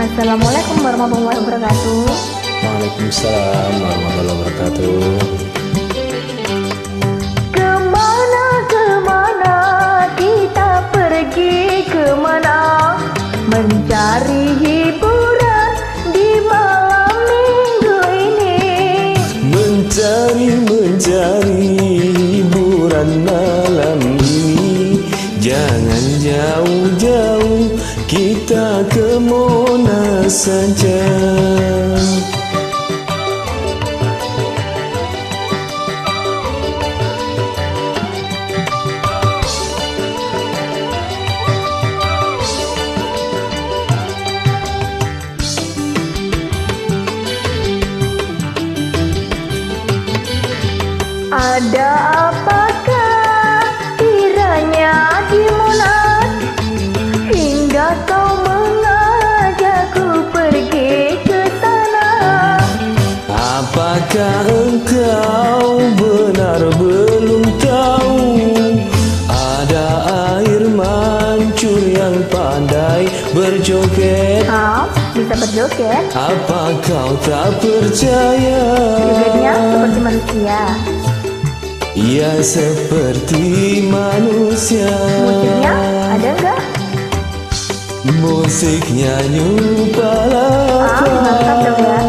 Assalamualaikum warahmatullahi wabarakatuh. Waalaikumsalam warahmatullahi wabarakatuh. Kemana kita pergi kemana, mencari hiburan di malam minggu ini. Mencari hiburan malam ini. Jangan jauh-jauh, kita ke Monas saja. Ada apakah kiranya di Monas, hingga kau mengajakku pergi ke sana? Apakah engkau benar belum tahu ada air mancur yang pandai berjoget? Bisa berjoget? Apa kau tak percaya? Jogetnya seperti manusia. Ya seperti manusia. Musiknya ada enggak? Musiknya nyupalapa. Mantap dong ya.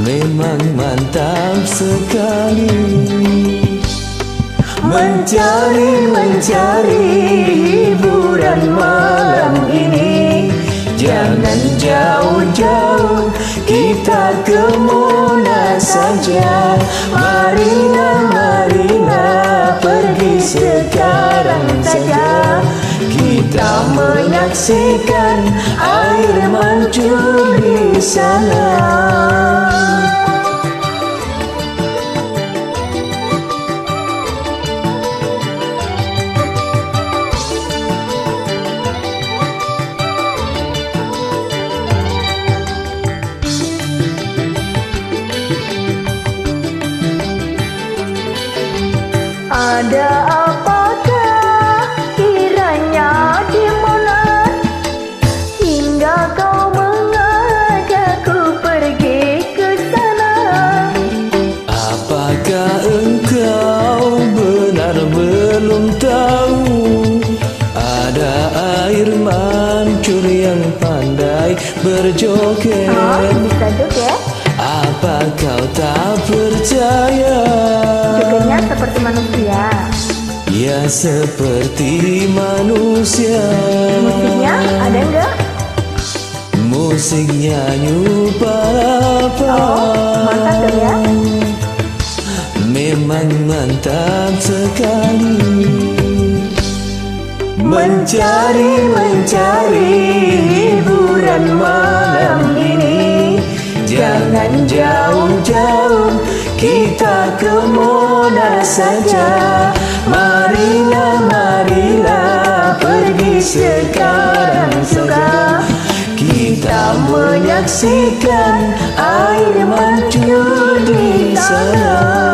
Memang mantap sekali. Mencari hiburan malam ini. Jangan jauh-jauh, kita ke Monas saja. Marilah pergi sekarang saja. Kita menyaksikan air mancur di sana. Ada apakah kiranya di Monas, hingga kau mengajakku pergi ke sana? Apakah engkau benar belum tahu ada air mancur yang pandai berjoget? Bisa joget? Apa kau tak percaya? Jogetnya seperti manusia. Ya seperti manusia. Musiknya ada enggak? Musiknya nyupalapa. Mantap dong ya. Memang mantap sekali. Mencari hiburan malam ini. Jangan jauh-jauh, kita ke Monas saja. Marilah pergi sekarang juga. Kita menyaksikan air mancur di sana.